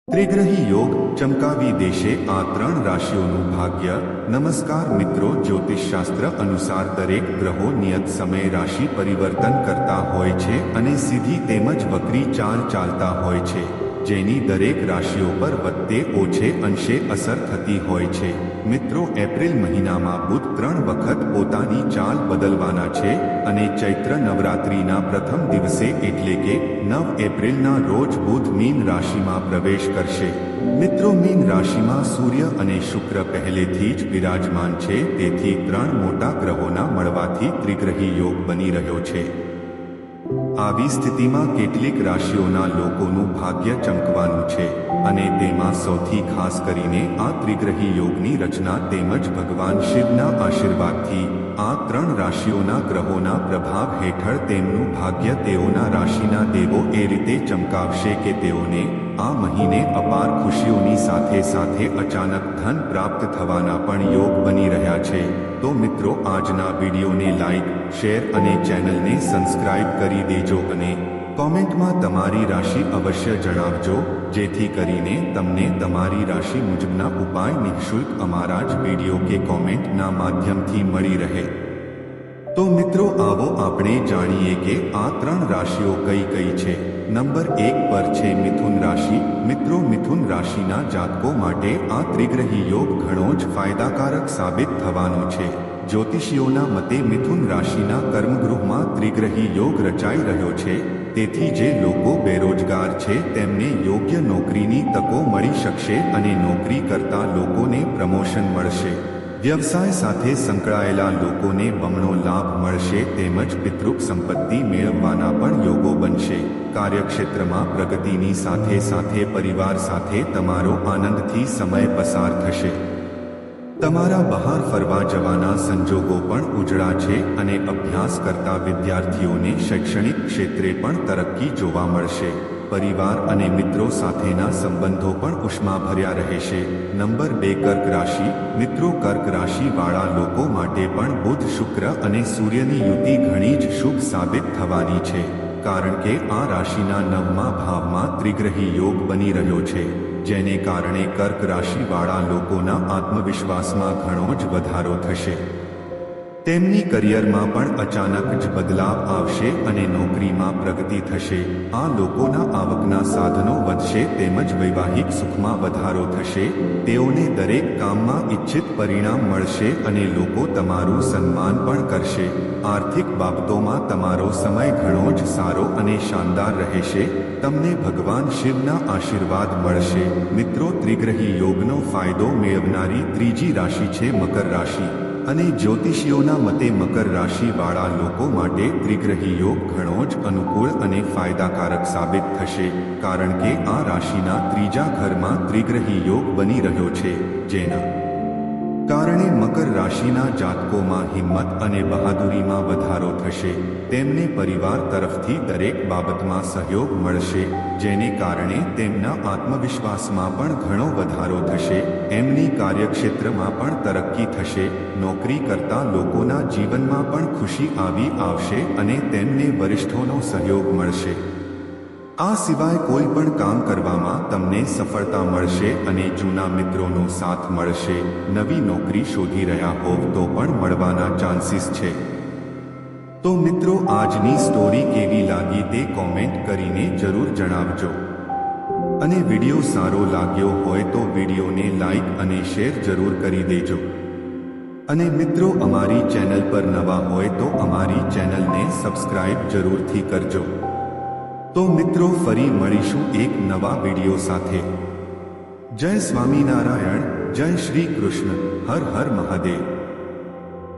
ત્રિગ્રહી યોગ ચમકાવી દેશે આ 3 રાશિઓનું ભાગ્ય। નમસ્કાર મિત્રો, જ્યોતિષશાસ્ત્ર અનુસાર દરેક ગ્રહો નિયત સમયે રાશિ પરિવર્તન કરતા હોય છે અને સીધી તેમજ વક્રી ચાલ ચાલતા હોય છે, જેની દરેક રાશિઓ પર વત્તે ઓછે અંશે અસર થતી હોય છે। મિત્રો, એપ્રિલ મહિનામાં બુધ 3 વખત પોતાની ચાલ બદલવાના છે અને ચૈત્ર નવરાત્રિના પ્રથમ દિવસે એટલે કે 9 એપ્રિલના રોજ બુધ મીન રાશિમાં પ્રવેશ કરશે। મિત્રો, મીન રાશિમાં સૂર્ય અને શુક્ર પહેલેથી જ બિરાજમાન છે, તેથી 3 મોટા ગ્રહોના મળવાથી ત્રિગ્રહી યોગ બની રહ્યો છે। આવી સ્થિતિમાં કેટલીક રાશિઓના લોકોનું ભાગ્ય ચમકવાનું છે અને તેમાં સૌથી ખાસ કરીને આ ત્રિગ્રહી યોગની રચના તેમજ ભગવાન શિવના આશીર્વાદથી આ 3 રાશિઓના ગ્રહોના પ્રભાવ હેઠળ તેમનું ભાગ્ય તેઓના રાશિના દેવો એ રીતે ચમકાવશે કે તેઓને આ મહિને અપાર ખુશીઓની સાથે સાથે અચાનક ધન પ્રાપ્ત થવાના પણ યોગ બની રહ્યા છે। તો મિત્રો, આજના વિડીયોને લાઈક, શેર અને ચેનલને સબસ્ક્રાઇબ કરી દેજો અને કોમેન્ટમાં તમારી રાશિ અવશ્ય જણાવજો, જેથી કરીને તમને તમારી રાશિ મુજબના ઉપાય નિઃશુલ્ક અમારા જ વિડીયો કે કોમેન્ટના માધ્યમથી મળી રહે। તો મિત્રો, આવો આપણે જાણીએ કે આ 3 રાશિઓ કઈ કઈ છે। નંબર 1 પર છે મિથુન રાશિ। મિત્રો, મિથુન રાશિના જાતકો માટે આ ત્રિગ્રહી યોગ ઘણો જ ફાયદાકારક સાબિત થવાનો છે। જ્યોતિષીઓના મતે મિથુન રાશિના કર્મગૃહમાં ત્રિગ્રહી યોગ રચાઈ રહ્યો છે, તેથી જે લોકો બેરોજગાર છે તેમને યોગ્ય નોકરીની તકો મળી શકશે અને નોકરી કરતા લોકોને પ્રમોશન મળશે। વ્યવસાય સાથે સંકળાયેલા લોકોને બમણો લાભ મળશે તેમજ પિતૃક સંપત્તિ મેળવવાના પણ યોગો બનશે। કાર્યક્ષેત્રમાં પ્રગતિની સાથે સાથે પરિવાર સાથે તમારો આનંદથી સમય પસાર થશે। તમારા બહાર ફરવા જવાના સંજોગો પણ ઉજળા છે અને અભ્યાસ કરતા વિદ્યાર્થીઓને શૈક્ષણિક ક્ષેત્રે પણ તરક્કી જોવા મળશે। પરિવાર અને મિત્રો સાથેના સંબંધો પણ ઉષ્માભર્યા રહેશે। નંબર 2 કર્ક રાશિ। મિત્રો, કર્ક રાશિવાળા લોકો માટે પણ બુધ, શુક્ર અને સૂર્યની યુતિ ઘણી જ શુભ સાબિત થવાની છે, કારણ કે આ રાશિના 9મા ભાવમાં ત્રિગ્રહી યોગ બની રહ્યો છે, જેને કારણે કર્ક રાશિવાળા લોકોના આત્મવિશ્વાસમાં ઘણો જ વધારો થશે। તેમની કરિયરમાં પણ અચાનક જ બદલાવ આવશે અને નોકરીમાં પ્રગતિ થશે। આ લોકોના આવકના સાધનો વધશે તેમજ વૈવાહિક સુખમાં વધારો થશે। તેઓને દરેક કામમાં ઇચ્છિત પરિણામ મળશે અને લોકો તમારું સન્માન પણ કરશે। આર્થિક બાબતોમાં તમારો સમય ઘણો જ સારો અને શાનદાર રહેશે। તમને ભગવાન શિવના આશીર્વાદ મળશે। મિત્રો, ત્રિગ્રહી યોગનો ફાયદો મેળવનારી ત્રીજી રાશિ છે મકર રાશિ અને જ્યોતિષીઓના મતે મકર રાશિવાળા લોકો માટે ત્રિગ્રહી યોગ ઘણો જ અનુકૂળ અને ફાયદાકારક સાબિત થશે, કારણ કે આ રાશિના 3જા ઘરમાં ત્રિગ્રહી યોગ બની રહ્યો છે, જેના કારણે મકર રાશિના જાતકોમાં હિંમત અને બહાદુરીમાં વધારો થશે। તેમને પરિવાર તરફથી દરેક બાબતમાં સહયોગ મળશે, જેને કારણે તેમના આત્મવિશ્વાસમાં પણ ઘણો વધારો થશે। એમની કાર્યક્ષેત્રમાં પણ તરક્કી થશે। નોકરી કરતા લોકોના જીવનમાં પણ ખુશી આવી આવશે અને તેમને વરિષ્ઠોનો સહયોગ મળશે। આ સિવાય કોઈ પણ કામ કરવામાં તમને સફળતા મળશે અને જૂના મિત્રોનો સાથ મળશે। નવી નોકરી શોધી રહ્યા હોવ તો પણ મળવાના ચાન્સીસ છે। તો મિત્રો, આજની સ્ટોરી કેવી લાગી તે કોમેન્ટ કરીને જરૂર જણાવજો અને વિડીયો સારો લાગ્યો હોય તો વિડીયોને લાઈક અને શેર જરૂર કરી દેજો અને મિત્રો, અમારી ચેનલ પર નવા હોય તો અમારી ચેનલને સબસ્ક્રાઇબ જરૂરથી કરજો। તો મિત્રો, ફરી મળીશું એક નવા વિડીયો સાથે। જય સ્વામિનારાયણ, જય શ્રી કૃષ્ણ, હર હર મહાદેવ।